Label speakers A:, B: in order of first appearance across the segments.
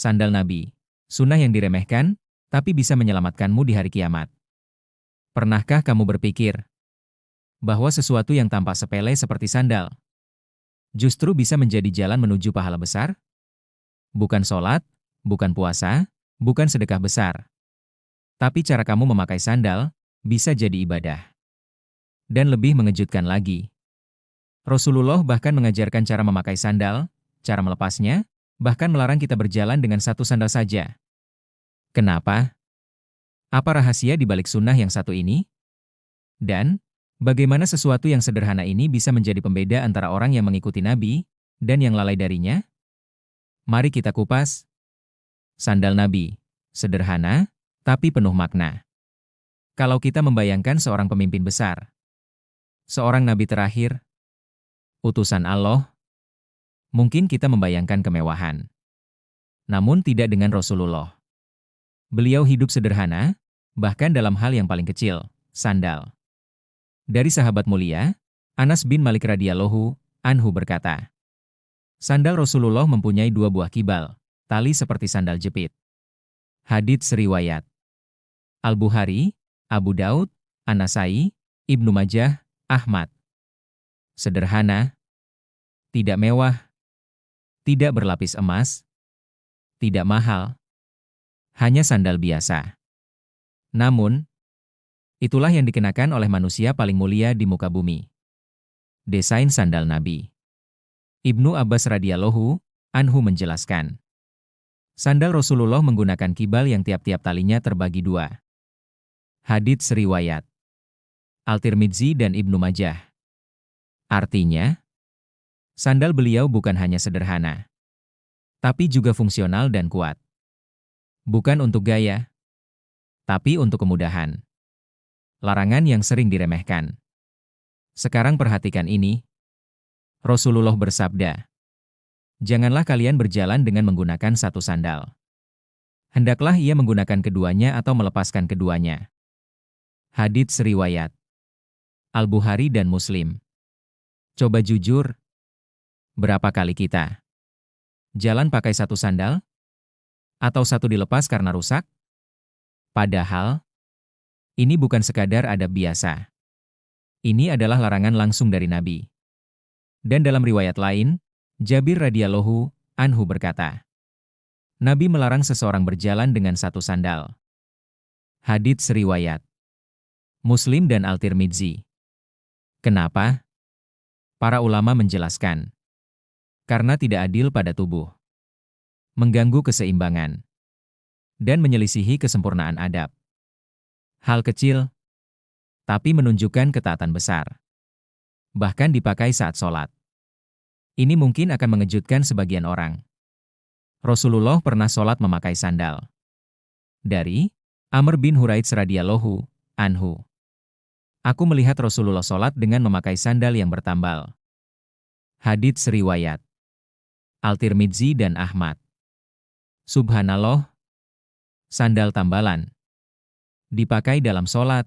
A: Sandal Nabi. Sunnah yang diremehkan, tapi bisa menyelamatkanmu di hari kiamat. Pernahkah kamu berpikir bahwa sesuatu yang tampak sepele seperti sandal justru bisa menjadi jalan menuju pahala besar? Bukan sholat, bukan puasa, bukan sedekah besar. Tapi cara kamu memakai sandal bisa jadi ibadah. Dan lebih mengejutkan lagi, Rasulullah bahkan mengajarkan cara memakai sandal, cara melepasnya, bahkan melarang kita berjalan dengan satu sandal saja. Kenapa? Apa rahasia di balik sunnah yang satu ini? Dan, bagaimana sesuatu yang sederhana ini bisa menjadi pembeda antara orang yang mengikuti Nabi dan yang lalai darinya? Mari kita kupas. Sandal Nabi. Sederhana, tapi penuh makna. Kalau kita membayangkan seorang pemimpin besar, seorang Nabi terakhir, utusan Allah, mungkin kita membayangkan kemewahan. Namun tidak dengan Rasulullah. Beliau hidup sederhana, bahkan dalam hal yang paling kecil, sandal. Dari sahabat mulia, Anas bin Malik radhiyallahu anhu berkata, sandal Rasulullah mempunyai 2 buah kibal, tali seperti sandal jepit. Hadits riwayat Al-Bukhari, Abu Daud, An-Nasai, Ibnu Majah, Ahmad. Sederhana, tidak mewah, tidak berlapis emas, tidak mahal, hanya sandal biasa. Namun, itulah yang dikenakan oleh manusia paling mulia di muka bumi. Desain sandal Nabi. Ibnu Abbas radhiyallahu anhu menjelaskan, sandal Rasulullah menggunakan kibal yang tiap-tiap talinya terbagi 2. Hadits riwayat Al-Tirmidzi dan Ibnu Majah. Artinya, sandal beliau bukan hanya sederhana, tapi juga fungsional dan kuat. Bukan untuk gaya, tapi untuk kemudahan. Larangan yang sering diremehkan. Sekarang perhatikan ini. Rasulullah bersabda, janganlah kalian berjalan dengan menggunakan satu sandal. Hendaklah ia menggunakan keduanya atau melepaskan keduanya. Hadits riwayat Al-Bukhari dan Muslim. Coba jujur, berapa kali kita jalan pakai satu sandal? Atau satu dilepas karena rusak? Padahal, ini bukan sekadar adab biasa. Ini adalah larangan langsung dari Nabi. Dan dalam riwayat lain, Jabir radhiyallahu anhu berkata, Nabi melarang seseorang berjalan dengan satu sandal. Hadits riwayat Muslim dan Al-Tirmidzi. Kenapa? Para ulama menjelaskan, karena tidak adil pada tubuh, mengganggu keseimbangan, dan menyelisihi kesempurnaan adab. Hal kecil, tapi menunjukkan ketaatan besar. Bahkan dipakai saat sholat. Ini mungkin akan mengejutkan sebagian orang. Rasulullah pernah sholat memakai sandal. Dari Amr bin Huraits radhiyallahu anhu. Aku melihat Rasulullah sholat dengan memakai sandal yang bertambal. Hadits riwayat Al-Tirmidzi dan Ahmad. Subhanallah, sandal tambalan dipakai dalam sholat.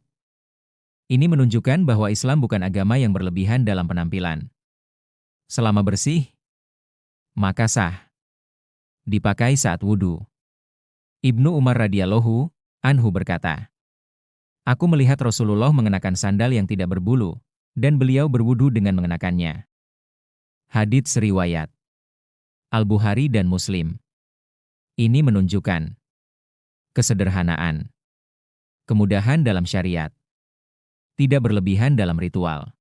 A: Ini menunjukkan bahwa Islam bukan agama yang berlebihan dalam penampilan. Selama bersih, maka sah. Dipakai saat wudhu. Ibnu Umar radhiyallahu anhu berkata, aku melihat Rasulullah mengenakan sandal yang tidak berbulu, dan beliau berwudhu dengan mengenakannya. Hadits riwayat Al-Bukhari dan Muslim. Ini menunjukkan kesederhanaan, kemudahan dalam syariat, tidak berlebihan dalam ritual,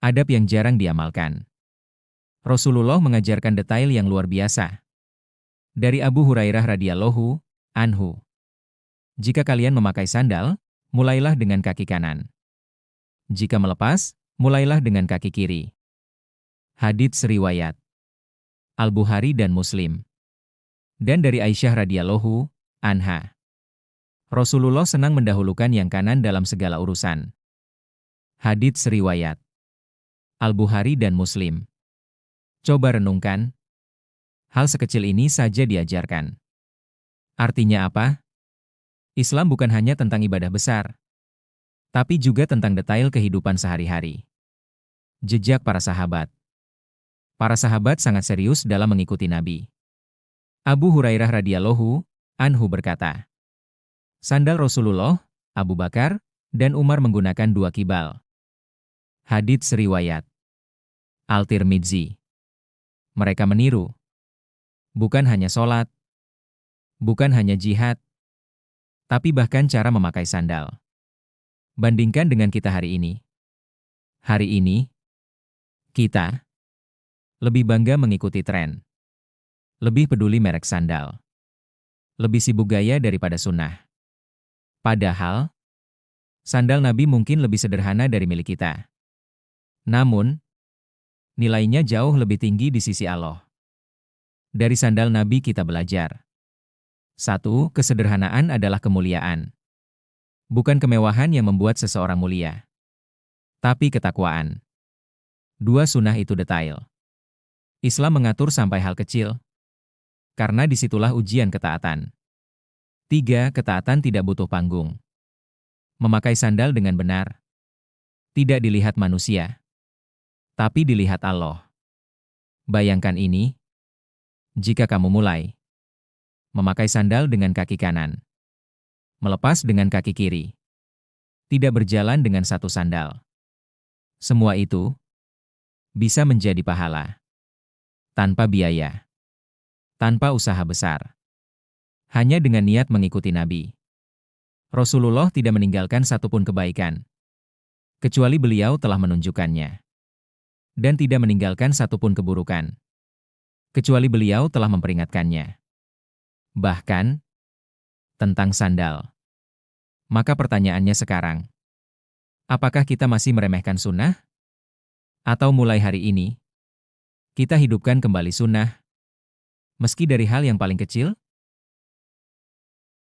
A: adab yang jarang diamalkan. Rasulullah mengajarkan detail yang luar biasa. Dari Abu Hurairah radhiyallahu anhu, jika kalian memakai sandal, mulailah dengan kaki kanan. Jika melepas, mulailah dengan kaki kiri. Hadits riwayat Al-Bukhari dan Muslim. Dan dari Aisyah radhiyallahu anha, Rasulullah senang mendahulukan yang kanan dalam segala urusan. Hadits riwayat Al-Bukhari dan Muslim. Coba renungkan, hal sekecil ini saja diajarkan. Artinya apa? Islam bukan hanya tentang ibadah besar, tapi juga tentang detail kehidupan sehari-hari. Jejak para sahabat. Para sahabat sangat serius dalam mengikuti Nabi. Abu Hurairah radhiyallahu anhu berkata, sandal Rasulullah, Abu Bakar, dan Umar menggunakan 2 kibal. Hadits riwayat Al-Tirmidzi. Mereka meniru. Bukan hanya sholat, bukan hanya jihad, tapi bahkan cara memakai sandal. Bandingkan dengan kita hari ini. Hari ini, kita lebih bangga mengikuti tren. Lebih peduli merek sandal. Lebih sibuk gaya daripada sunnah. Padahal, sandal Nabi mungkin lebih sederhana dari milik kita. Namun, nilainya jauh lebih tinggi di sisi Allah. Dari sandal Nabi kita belajar. 1. Kesederhanaan adalah kemuliaan. Bukan kemewahan yang membuat seseorang mulia, tapi ketakwaan. 2. Sunnah itu detail. Islam mengatur sampai hal kecil, karena disitulah ujian ketaatan. 3. Ketaatan tidak butuh panggung. Memakai sandal dengan benar tidak dilihat manusia, tapi dilihat Allah. Bayangkan ini, jika kamu mulai memakai sandal dengan kaki kanan, melepas dengan kaki kiri, tidak berjalan dengan satu sandal. Semua itu bisa menjadi pahala, tanpa biaya, tanpa usaha besar. Hanya dengan niat mengikuti Nabi. Rasulullah tidak meninggalkan satupun kebaikan, kecuali beliau telah menunjukkannya. Dan tidak meninggalkan satupun keburukan, kecuali beliau telah memperingatkannya. Bahkan, tentang sandal. Maka pertanyaannya sekarang, apakah kita masih meremehkan sunnah? Atau mulai hari ini, kita hidupkan kembali sunnah, meski dari hal yang paling kecil?